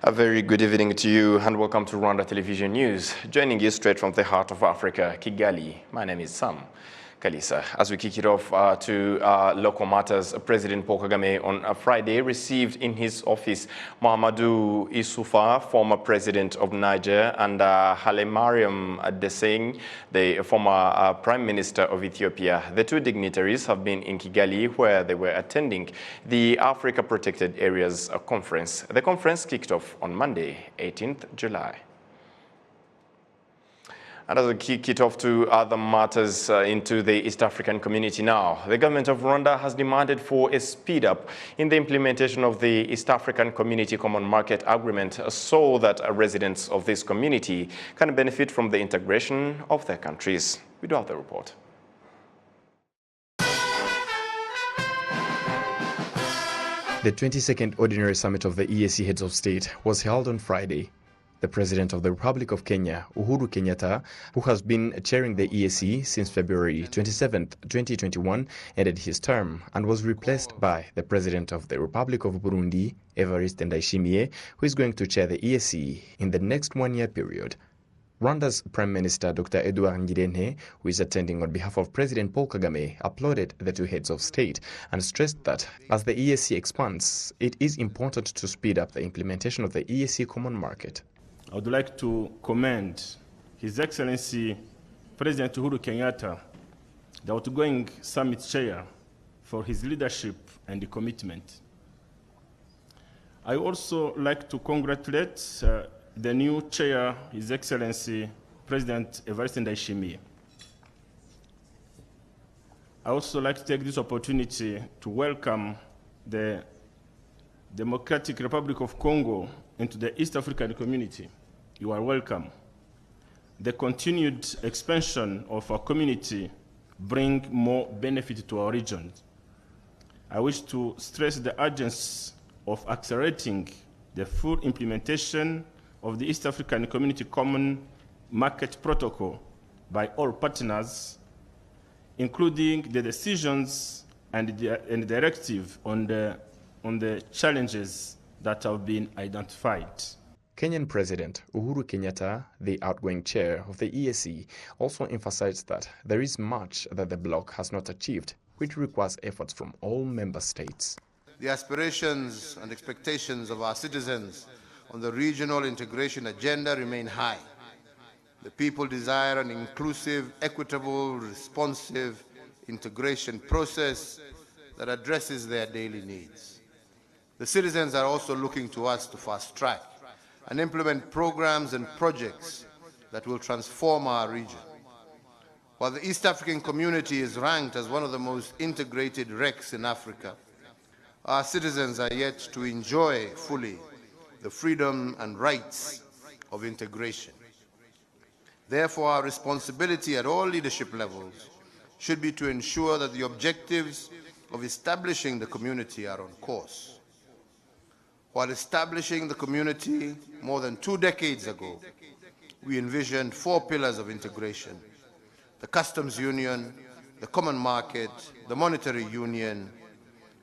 A very good evening to you and welcome to Rwanda Television News. Joining you straight from the heart of Africa, Kigali. My name is Sam Kalisa. As we kick it off to local matters, President Paul Kagame on Friday received in his office Mahamadou Issoufou, former president of Niger, and Hailemariam Dessalegn, the former prime minister of Ethiopia. The two dignitaries have been in Kigali where they were attending the Africa Protected Areas Conference. The conference kicked off on Monday, 18th July. And as we kick it off to other matters into the East African community now, the government of Rwanda has demanded for a speed up in the implementation of the East African Community Common Market Agreement so that residents of this community can benefit from the integration of their countries. We do have the report. The 22nd Ordinary Summit of the EAC Heads of State was held on Friday. The President of the Republic of Kenya, Uhuru Kenyatta, who has been chairing the EAC since February 27, 2021, ended his term and was replaced by the President of the Republic of Burundi, Evariste Ndayishimiye, who is going to chair the EAC in the next one-year period. Rwanda's Prime Minister Dr. Edouard Ngirente, who is attending on behalf of President Paul Kagame, applauded the two heads of state and stressed that as the EAC expands, it is important to speed up the implementation of the EAC common market. I would like to commend His Excellency President Uhuru Kenyatta, the outgoing summit chair, for his leadership and commitment. I also like to congratulate the new chair, His Excellency President Evariste Ndayishimiye. I also like to take this opportunity to welcome the Democratic Republic of Congo into the East African community. You are welcome. The continued expansion of our community brings more benefit to our region. I wish to stress the urgency of accelerating the full implementation of the East African Community Common Market Protocol by all partners, including the decisions and the directive on the challenges that have been identified. Kenyan President Uhuru Kenyatta, the outgoing chair of the EAC, also emphasized that there is much that the bloc has not achieved, which requires efforts from all member states. The aspirations and expectations of our citizens on the regional integration agenda remain high. The people desire an inclusive, equitable, responsive integration process that addresses their daily needs. The citizens are also looking to us to fast-track and implement programs and projects that will transform our region. While the East African community is ranked as one of the most integrated RECs in Africa, our citizens are yet to enjoy fully the freedom and rights of integration. Therefore, our responsibility at all leadership levels should be to ensure that the objectives of establishing the community are on course. While establishing the community more than 2 decades ago, we envisioned 4 pillars of integration: the customs union, the common market, the monetary union,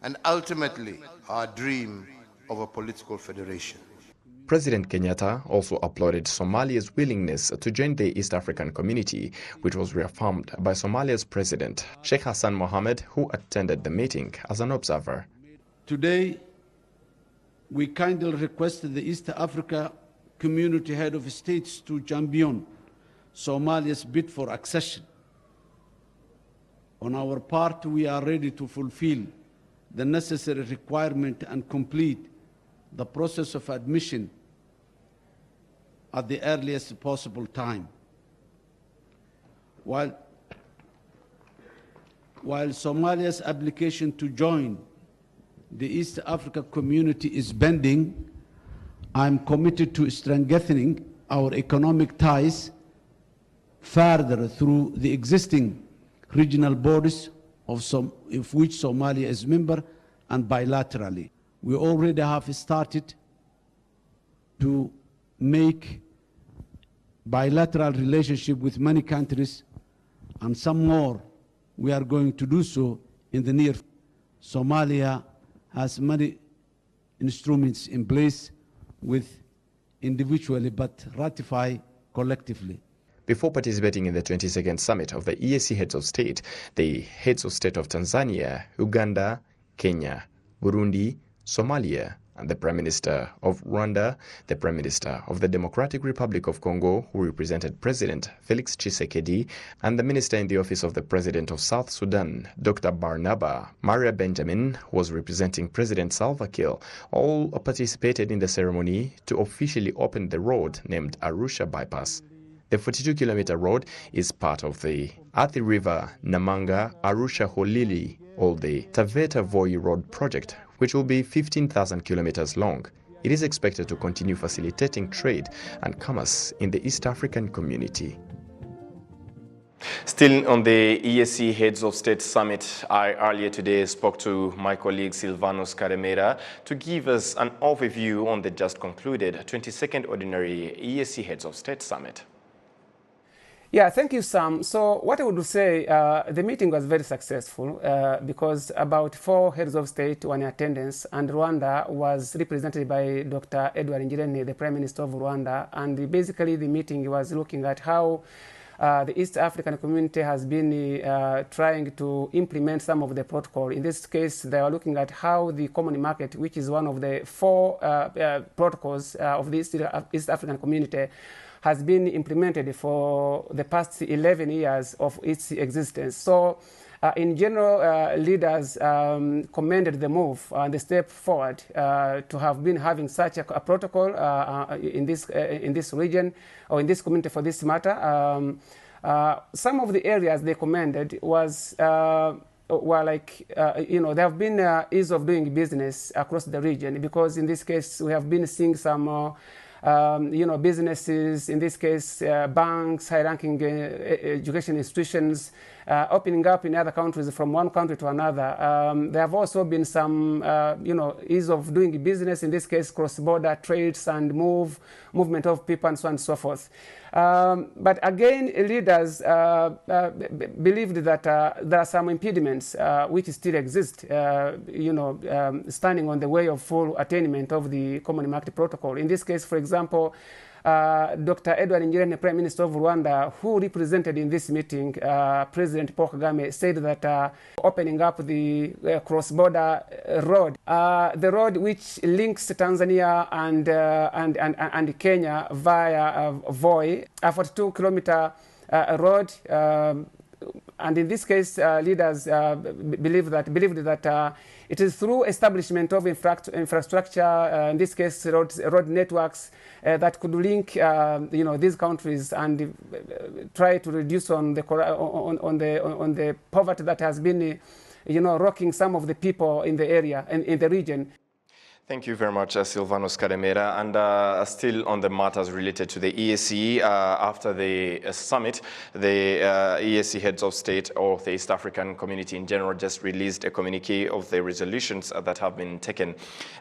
and ultimately our dream of a political federation. President Kenyatta also applauded Somalia's willingness to join the East African community, which was reaffirmed by Somalia's President Sheikh Hassan Mohammed, who attended the meeting as an observer. Today, we kindly request the East Africa Community Head of States to champion Somalia's bid for accession. On our part, we are ready to fulfill the necessary requirement and complete the process of admission at the earliest possible time. While Somalia's application to join the East Africa community is pending, I'm committed to strengthening our economic ties further through the existing regional bodies of which Somalia is member, and bilaterally. We already have started to make bilateral relationship with many countries, and some more we are going to do so in the near future. Somalia has many instruments in place with individually but ratify collectively. Before participating in the 22nd summit of the EAC heads of state, the heads of state of Tanzania, Uganda, Kenya, Burundi, Somalia, and the Prime Minister of Rwanda, the Prime Minister of the Democratic Republic of Congo, who represented President Felix Tshisekedi, and the Minister in the Office of the President of South Sudan, Dr. Barnaba Maria Benjamin, who was representing President Salva Kiir, all participated in the ceremony to officially open the road named Arusha Bypass. The 42-kilometer road is part of the Athi River Namanga Arusha Holili, or the Taveta Voi Road project, which will be 15,000 kilometers long. It is expected to continue facilitating trade and commerce in the East African community. Still on the EAC Heads of State Summit, I earlier today spoke to my colleague Silvanus Karemera to give us an overview on the just concluded 22nd Ordinary EAC Heads of State Summit. Yeah, thank you, Sam. So what I would say, the meeting was very successful because about 4 heads of state were in attendance, and Rwanda was represented by Dr. Edward Ngirente, the Prime Minister of Rwanda. And basically the meeting was looking at how the East African community has been trying to implement some of the protocol. In this case, they are looking at how the common market, which is one of the 4 protocols of the East African community, has been implemented for the past 11 years of its existence. So in general, leaders commended the move and the step forward to have been having such a protocol in this region, or in this community for this matter. Some of the areas they commended was were like, there have been ease of doing business across the region, because in this case we have been seeing some businesses, in this case, banks, high-ranking education institutions, opening up in other countries from one country to another. There have also been some, ease of doing business, in this case, cross-border trades and movement of people and so on and so forth. But again, leaders believed that there are some impediments which still exist, standing on the way of full attainment of the Common Market Protocol. In this case, for example, Dr. Edward Ngirente, Prime Minister of Rwanda, who represented in this meeting President Paul Kagame, said that opening up the cross-border road, the road which links Tanzania and Kenya via Voi, a 42-kilometer road. And in this case, leaders believed that it is through establishment of infrastructure, in this case road networks, that could link these countries and try to reduce on the poverty that has been rocking some of the people in the area and in the region. Thank you very much, Silvanus Karemera. And still on the matters related to the EAC, after the summit, the EAC heads of state or the East African community in general just released a communique of the resolutions that have been taken.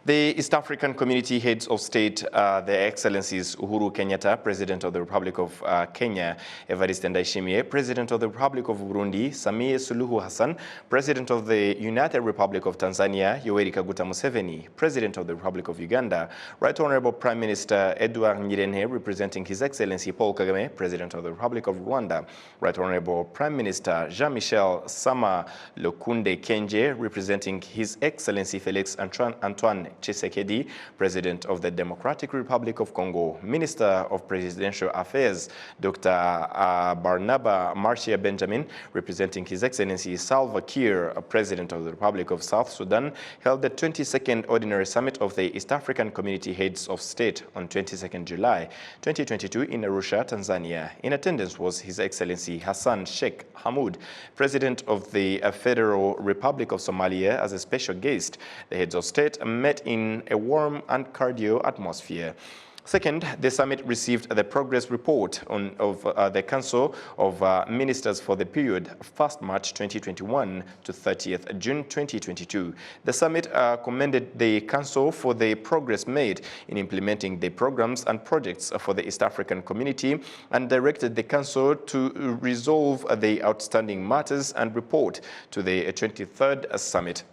The East African community heads of state, their excellencies Uhuru Kenyatta, President of the Republic of Kenya, Evariste Ndayishimiye, President of the Republic of Burundi, Samia Suluhu Hassan, President of the United Republic of Tanzania, Yoweri Kaguta Museveni, President of the Republic of Uganda, Right Honorable Prime Minister Edward Ngirente, representing His Excellency Paul Kagame, President of the Republic of Rwanda, Right Honorable Prime Minister Jean-Michel Sama Lokunde Kenje, representing His Excellency Felix Antoine Tshisekedi, President of the Democratic Republic of Congo, Minister of Presidential Affairs Dr. Barnaba Maria Benjamin, representing His Excellency Salva Kiir, President of the Republic of South Sudan, held the 22nd Ordinary Summit of the East African Community Heads of State on 22nd July 2022 in Arusha, Tanzania. In attendance was His Excellency Hassan Sheikh Hamoud, President of the Federal Republic of Somalia, as a special guest. The heads of state met in a warm and cordial atmosphere. Second, the summit received the progress report of the Council of Ministers for the period 1st March 2021 to 30th June 2022. The summit commended the Council for the progress made in implementing the programs and projects for the East African community and directed the Council to resolve the outstanding matters and report to the 23rd Summit.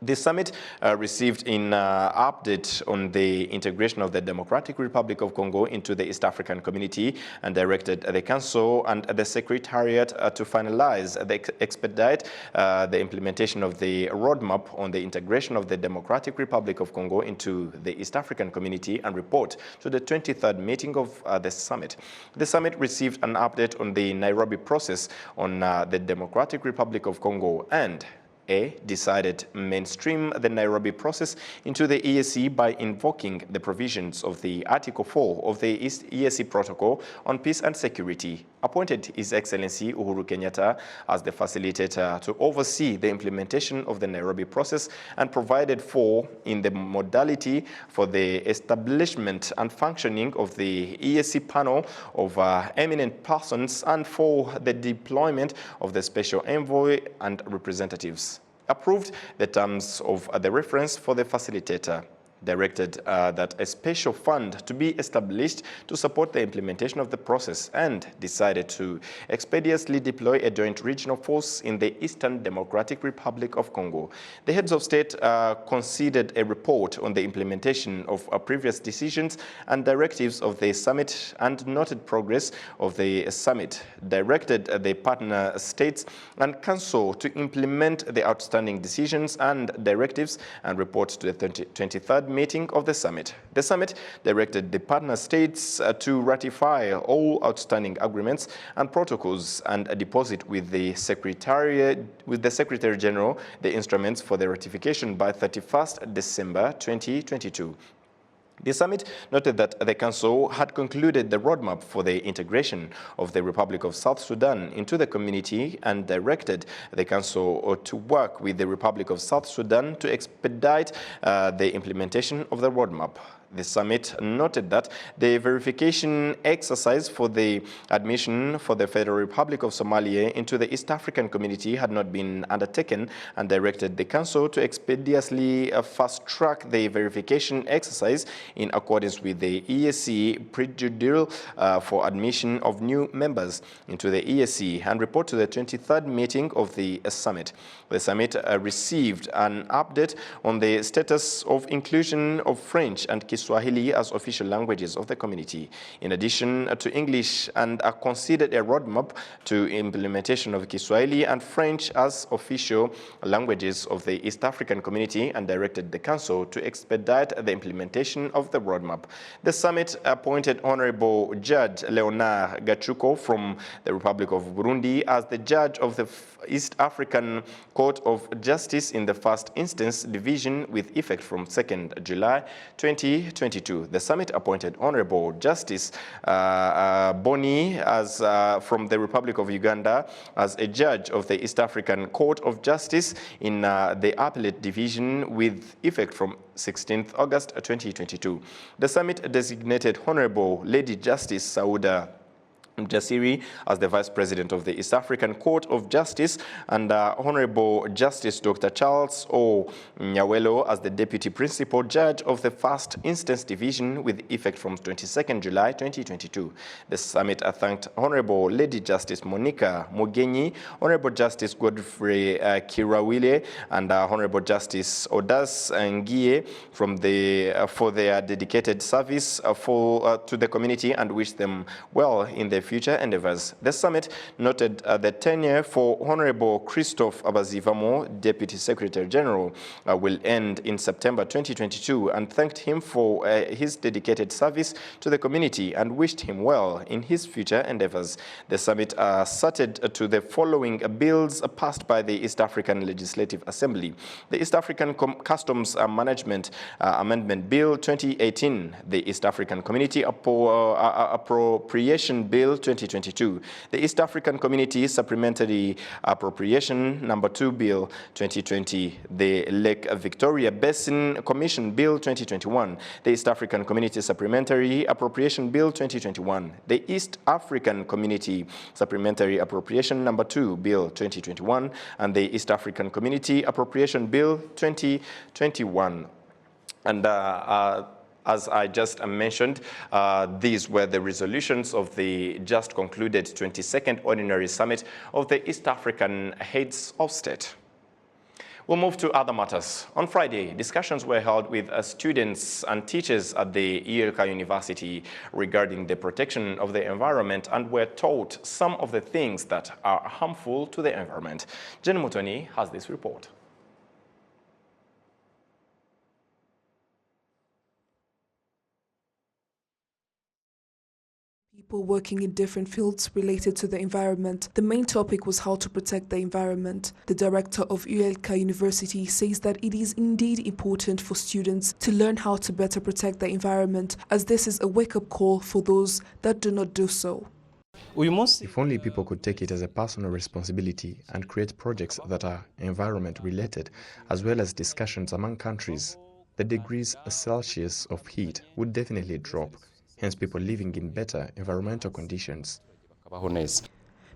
The summit received an update on the integration of the Democratic Republic of Congo into the East African Community and directed the Council and the Secretariat to finalize, expedite the implementation of the roadmap on the integration of the Democratic Republic of Congo into the East African Community and report to the 23rd meeting of the summit. The summit received an update on the Nairobi process on the Democratic Republic of Congo and decided mainstream the Nairobi process into the EAC by invoking the provisions of the Article 4 of the EAC Protocol on Peace and Security, appointed His Excellency Uhuru Kenyatta as the facilitator to oversee the implementation of the Nairobi process and provided for in the modality for the establishment and functioning of the EAC panel of eminent persons and for the deployment of the special envoy and representatives. Approved the terms of the reference for the facilitator. Directed that a special fund to be established to support the implementation of the process and decided to expeditiously deploy a joint regional force in the Eastern Democratic Republic of Congo. The heads of state considered a report on the implementation of previous decisions and directives of the summit and noted progress of the summit, directed the partner states and council to implement the outstanding decisions and directives and report to the 23rd meeting of the summit. The summit directed the partner states to ratify all outstanding agreements and protocols and deposit with the Secretary General the instruments for the ratification by 31st December 2022. The summit noted that the Council had concluded the roadmap for the integration of the Republic of South Sudan into the community and directed the Council to work with the Republic of South Sudan to expedite the implementation of the roadmap. The summit noted that the verification exercise for the admission for the Federal Republic of Somalia into the East African Community had not been undertaken and directed the Council to expeditiously fast-track the verification exercise in accordance with the EAC procedure for admission of new members into the EAC and report to the 23rd meeting of the summit. The summit received an update on the status of inclusion of French and Kiswahili as official languages of the community, in addition to English, and considered a roadmap to implementation of Kiswahili and French as official languages of the East African Community and directed the Council to expedite the implementation of the roadmap. The summit appointed Honorable Judge Leonard Gachuko from the Republic of Burundi as the judge of the East African Court of Justice in the First Instance Division with effect from 2nd July 2022. The summit appointed Honorable Justice Boni as from the Republic of Uganda as a judge of the East African Court of Justice in the Appellate Division with effect from 16th August 2022. The summit designated Honorable Lady Justice Sauda Mjasiri as the Vice President of the East African Court of Justice and Honorable Justice Dr. Charles O. Nyawelo as the Deputy Principal Judge of the First Instance Division with effect from 22nd July 2022. The summit thanked Honorable Lady Justice Monica Mugenyi, Honorable Justice Godfrey Kirawile and Honorable Justice Odas Ngie from for their dedicated service to the community and wished them well in their future endeavors. The summit noted the tenure for Honorable Christophe Abazivamo, Deputy Secretary General, will end in September 2022 and thanked him for his dedicated service to the community and wished him well in his future endeavors. The summit cited to the following bills passed by the East African Legislative Assembly: the East African Customs Management Amendment Bill 2018, the East African Community Appropriation Bill 2022, the East African Community Supplementary Appropriation Number 2 Bill 2020, the Lake Victoria Basin Commission Bill 2021, the East African Community Supplementary Appropriation Bill 2021, the East African Community Supplementary Appropriation Number 2 Bill 2021, and the East African Community Appropriation Bill 2021. And as I just mentioned, these were the resolutions of the just concluded 22nd Ordinary Summit of the East African Heads of State. We'll move to other matters. On Friday, discussions were held with students and teachers at the Ethiopia University regarding the protection of the environment, and were taught some of the things that are harmful to the environment. Jen Mutoni has this report. People working in different fields related to the environment. The main topic was how to protect the environment. The director of Ethiopia University says that it is indeed important for students to learn how to better protect the environment, as this is a wake-up call for those that do not do so. If only people could take it as a personal responsibility and create projects that are environment-related, as well as discussions among countries, the degrees Celsius of heat would definitely drop. Hence people living in better environmental conditions.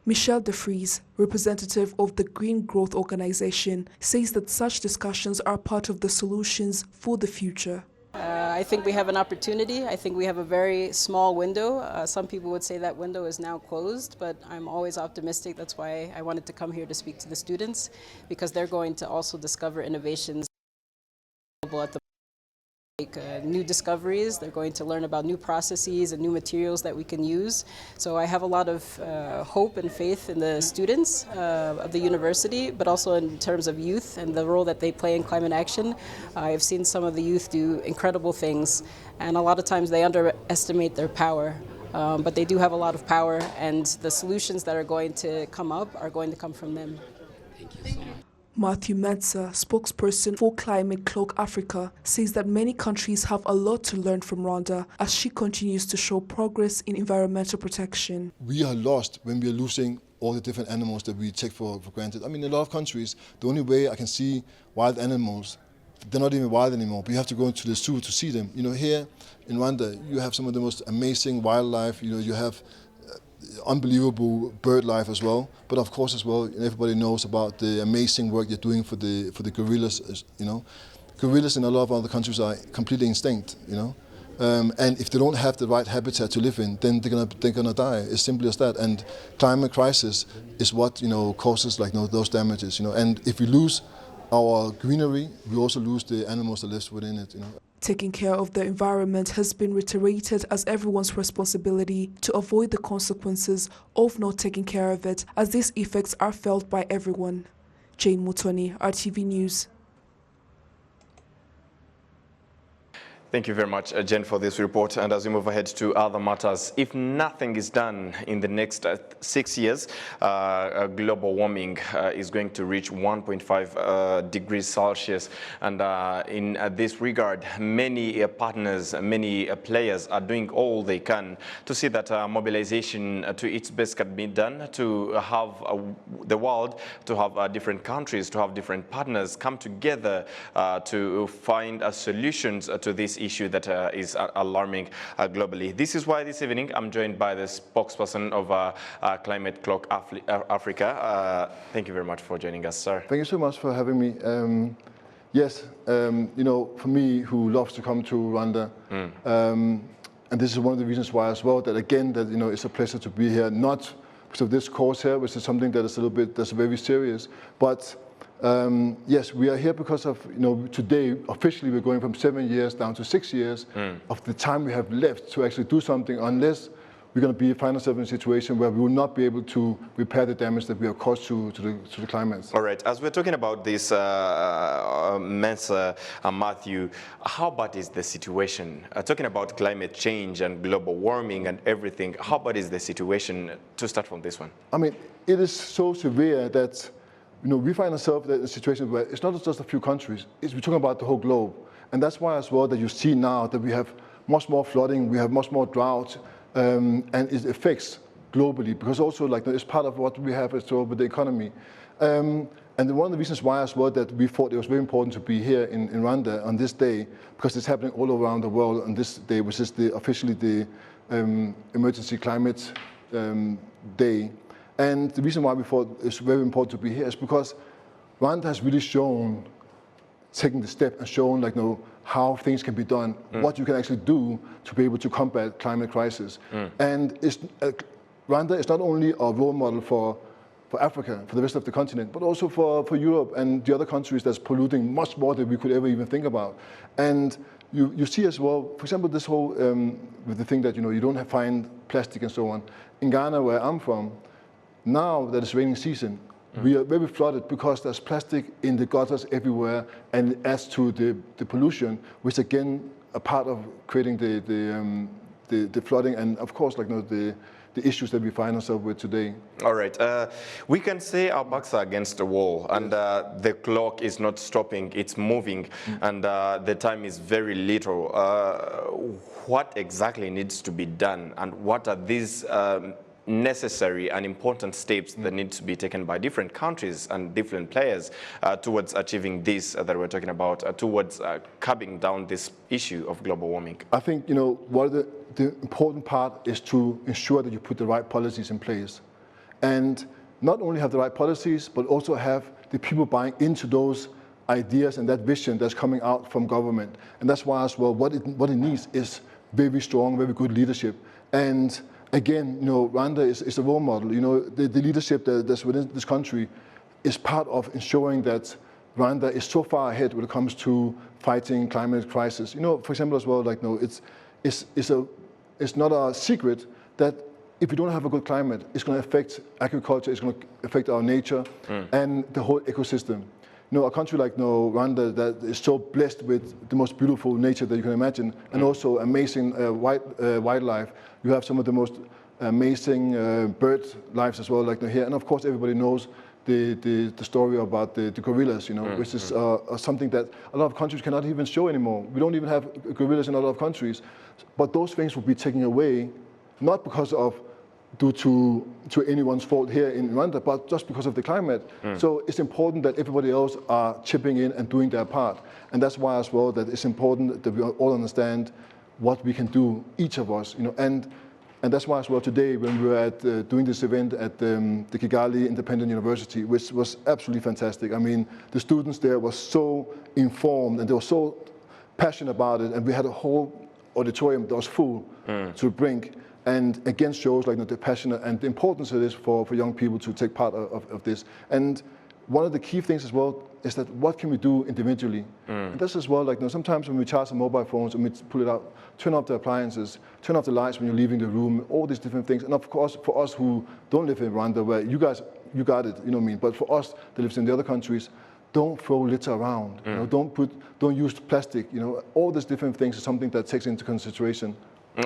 Michelle De Vries, representative of the Green Growth Organization, says that such discussions are part of the solutions for the future. I think we have an opportunity. I think we have a very small window. Some people would say that window is now closed, but I'm always optimistic. That's why I wanted to come here to speak to the students, because they're going to also discover innovations at the new discoveries. They're going to learn about new processes and new materials that we can use. So I have a lot of hope and faith in the students of the university, but also in terms of youth and the role that they play in climate action. I've seen some of the youth do incredible things, and a lot of times they underestimate their power. But they do have a lot of power, and the solutions that are going to come up are going to come from them. Thank you so much. Matthew Mensah, spokesperson for Climate Cloak Africa, says that many countries have a lot to learn from Rwanda as she continues to show progress in environmental protection. We are lost when we are losing all the different animals that we take for granted. I mean, in a lot of countries, the only way I can see wild animals, they're not even wild anymore. We have to go into the zoo to see them. You know, here in Rwanda, you have some of the most amazing wildlife. You know, you have unbelievable bird life as well, but of course as well, everybody knows about the amazing work you're doing for the gorillas. You know, gorillas in a lot of other countries are completely extinct. You know, and if they don't have the right habitat to live in, then they're gonna die. It's simply as that. And climate crisis is what causes those damages. You know, and if we lose our greenery, we also lose the animals that live within it. You know. Taking care of the environment has been reiterated as everyone's responsibility to avoid the consequences of not taking care of it, as these effects are felt by everyone. Jane Mutoni, RTV News. Thank you very much, Jen, for this report. And as we move ahead to other matters, if nothing is done in the next 6 years, global warming is going to reach 1.5 degrees Celsius. And in this regard, many partners, many players are doing all they can to see that mobilization to its best can be done, to have the world, to have different countries, to have different partners come together to find solutions to this issue that is alarming globally. This is why this evening I'm joined by the spokesperson of Climate Cloak Africa. Thank you very much for joining us, sir. Thank you so much for having me. Yes, for me, who loves to come to Rwanda, and this is one of the reasons why as well, that again, that it's a pleasure to be here, not because of this course here, which is something that is that's very serious, but yes, we are here because of, today, officially we're going from 7 years down to 6 years of the time we have left to actually do something, unless we're going to find ourselves in a situation where we will not be able to repair the damage that we have caused to the climate. All right, as we're talking about this, Mensa and Matthew, how bad is the situation? Talking about climate change and global warming and everything, how bad is the situation, to start from this one? I mean, it is so severe that we find ourselves in a situation where it's not just a few countries, we're talking about the whole globe. And that's why as well that you see now that we have much more flooding, we have much more drought, and it affects globally, because also it's part of what we have as well with the economy. And one of the reasons why as well that we thought it was very important to be here in Rwanda on this day, because it's happening all around the world on this day, which is officially the Emergency Climate Day. And the reason why we thought it's very important to be here is because Rwanda has really shown, taking the step and shown how things can be done, what you can actually do to be able to combat climate crisis. And Rwanda is not only a role model for Africa, for the rest of the continent, but also for Europe and the other countries that's polluting much more than we could ever even think about. And you see as well, for example, this whole, with the thing that, you don't find plastic and so on. In Ghana, where I'm from, now that it's raining season, we are very flooded because there's plastic in the gutters everywhere, and it adds to the pollution, which again, a part of creating the flooding and of course, the issues that we find ourselves with today. All right. We can say our backs are against the wall, and the clock is not stopping, it's moving, and the time is very little. What exactly needs to be done, and what are these necessary and important steps that need to be taken by different countries and different players towards achieving this that we're talking about, towards curbing down this issue of global warming? I think, what the important part is to ensure that you put the right policies in place. And not only have the right policies, but also have the people buying into those ideas and that vision that's coming out from government. And that's why as well, what it needs is very strong, very good leadership. And again, Rwanda is a role model. The leadership that's within this country is part of ensuring that Rwanda is so far ahead when it comes to fighting climate crisis. For example, as well, it's not a secret that if we don't have a good climate, it's going to affect agriculture, it's going to affect our nature and the whole ecosystem. A country like Rwanda that is so blessed with the most beautiful nature that you can imagine, and also amazing wildlife. You have some of the most amazing bird lives as well, here. And of course, everybody knows the story about the gorillas, which is something that a lot of countries cannot even show anymore. We don't even have gorillas in a lot of countries. But those things will be taken away, not because of due to anyone's fault here in Rwanda, but just because of the climate. So it's important that everybody else are chipping in and doing their part. And that's why as well that it's important that we all understand what we can do, each of us, and that's why as well today when we were at doing this event at the Kigali Independent University, which was absolutely fantastic. I mean, the students there were so informed and they were so passionate about it, and we had a whole auditorium that was full to the brink. And again shows the passion and the importance it is for young people to take part of this. And one of the key things as well is that what can we do individually? And this as well, sometimes when we charge the mobile phones and we pull it out, turn off the appliances, turn off the lights when you're leaving the room, all these different things. And of course, for us who don't live in Rwanda, where you got it, but for us that lives in the other countries, don't throw litter around. Don't use plastic. All these different things is something that takes into consideration.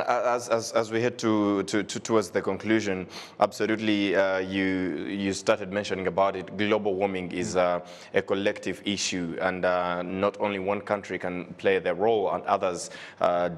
As we head towards the conclusion, absolutely, you started mentioning about it. Global warming is a collective issue, and not only one country can play their role and others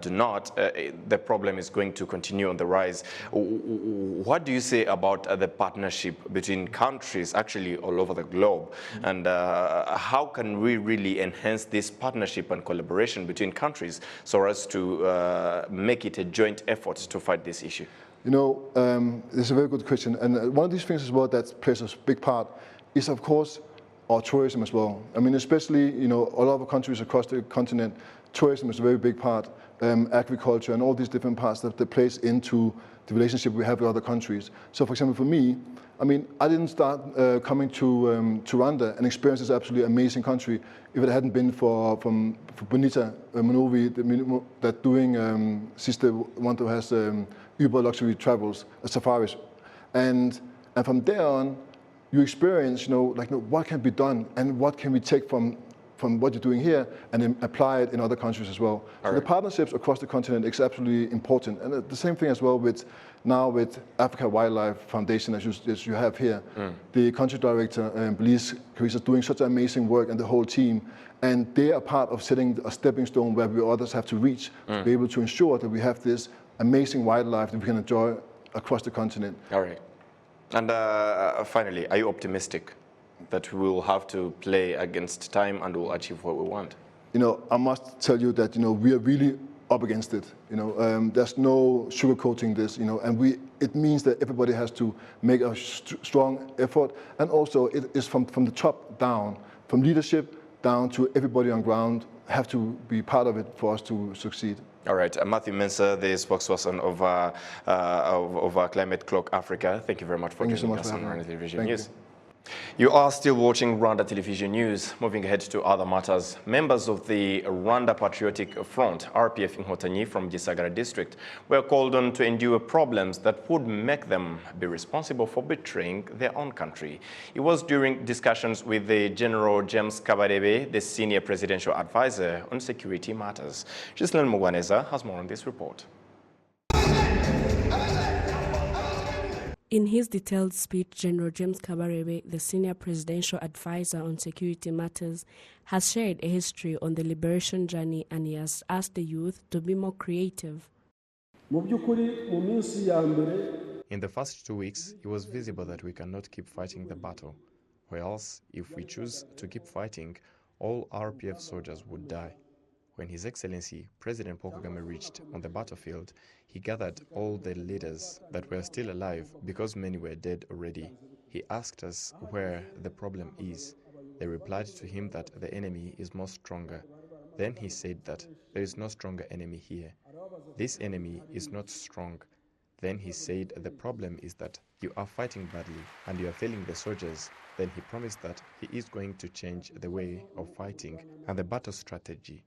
do not. The problem is going to continue on the rise. What do you say about the partnership between countries actually all over the globe, and how can we really enhance this partnership and collaboration between countries so as to make it a joint effort to fight this issue? It's a very good question. And one of these things as well that plays a big part is, of course, our tourism as well. I mean, especially, a lot of countries across the continent, tourism is a very big part, agriculture and all these different parts that plays into the relationship we have with other countries. So, for example, for me, I didn't start coming to Rwanda and experience this absolutely amazing country if it hadn't been for Bonita Manovi, that doing Sister Wanto has Uber luxury travels, safaris, and from there on, you experience, what can be done and what can we take from what you're doing here and then apply it in other countries as well. So the partnerships across the continent is absolutely important. And the same thing as well with Africa Wildlife Foundation as you have here. The country director, Belize Carissa, is doing such amazing work, and the whole team. And they are part of setting a stepping stone where we others have to reach to be able to ensure that we have this amazing wildlife that we can enjoy across the continent. All right. And finally, are you optimistic that we will have to play against time and we'll achieve what we want? I must tell you that, we are really up against it. There's no sugarcoating this, and it means that everybody has to make a strong effort. And also it is from the top down, from leadership down to everybody on ground have to be part of it for us to succeed. All right, Matthew Mensah, the spokesperson of Climate Clock Africa. Thank you very much for joining us on Rwanda Television News. You are still watching Rwanda Television News. Moving ahead to other matters, members of the Rwanda Patriotic Front, RPF Inkotanyi from Gisagara district, were called on to endure problems that would make them be responsible for betraying their own country. It was during discussions with the General James Kabarebe, the senior presidential advisor on security matters. Ghislaine Mugwaneza has more on this report. In his detailed speech, General James Kabarebe, the senior presidential advisor on security matters, has shared a history on the liberation journey, and he has asked the youth to be more creative. In the first 2 weeks, it was visible that we cannot keep fighting the battle, or else, if we choose to keep fighting, all RPF soldiers would die. When His Excellency President Paul Kagame reached on the battlefield, he gathered all the leaders that were still alive because many were dead already. He asked us where the problem is. They replied to him that the enemy is more stronger. Then he said that there is no stronger enemy here. This enemy is not strong. Then he said the problem is that you are fighting badly and you are failing the soldiers. Then he promised that he is going to change the way of fighting and the battle strategy.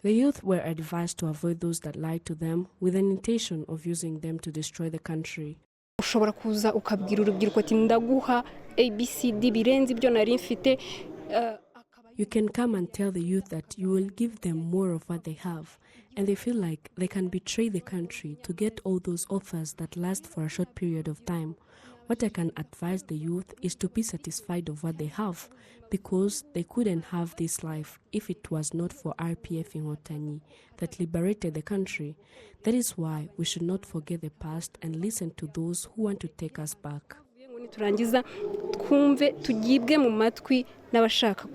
The youth were advised to avoid those that lied to them with an intention of using them to destroy the country. Ushobora kuza ukabwira urubyiruko ati ndaguha ABCD birenze ibyo nari mfite. You can come and tell the youth that you will give them more of what they have, and they feel like they can betray the country to get all those offers that last for a short period of time. What I can advise the youth is to be satisfied of what they have, because they couldn't have this life if it was not for RPF Inkotanyi that liberated the country. That is why we should not forget the past and listen to those who want to take us back. Turangiza twumve tugibwe mu matwi n'abashaka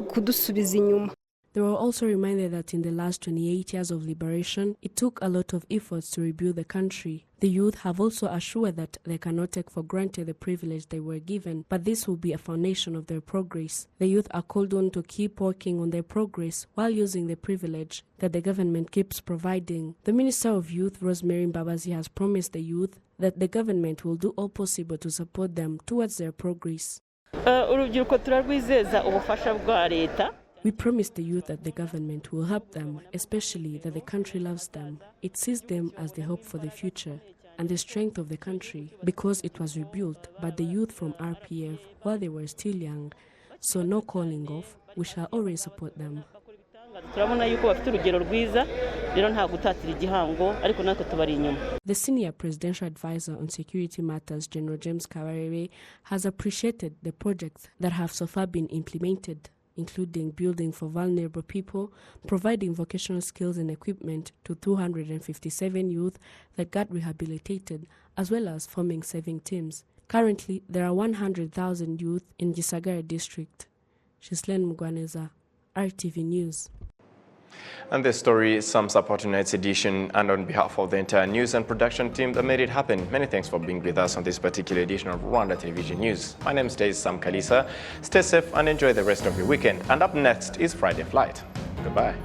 kudusubiza inyuma. They were also reminded that in the last 28 years of liberation, it took a lot of efforts to rebuild the country. The youth have also assured that they cannot take for granted the privilege they were given, but this will be a foundation of their progress. The youth are called on to keep working on their progress while using the privilege that the government keeps providing. The Minister of Youth, Rosemary Mbabazi, has promised the youth that the government will do all possible to support them towards their progress. We promise the youth that the government will help them, especially that the country loves them. It sees them as the hope for the future and the strength of the country, because it was rebuilt by the youth from RPF while they were still young. So no calling off, we shall always support them. The senior presidential advisor on security matters, General James Kabarebe, has appreciated the projects that have so far been implemented, including building for vulnerable people, providing vocational skills and equipment to 257 youth that got rehabilitated, as well as forming saving teams. Currently, there are 100,000 youth in Gisagara district. Ghislaine Mugwaneza, RTV News. And this story sums up our tonight's edition, and on behalf of the entire news and production team that made it happen, many thanks for being with us on this particular edition of Rwanda Television News. My name is Sam Kalisa. Stay safe and enjoy the rest of your weekend. And up next is Friday Flight. Goodbye.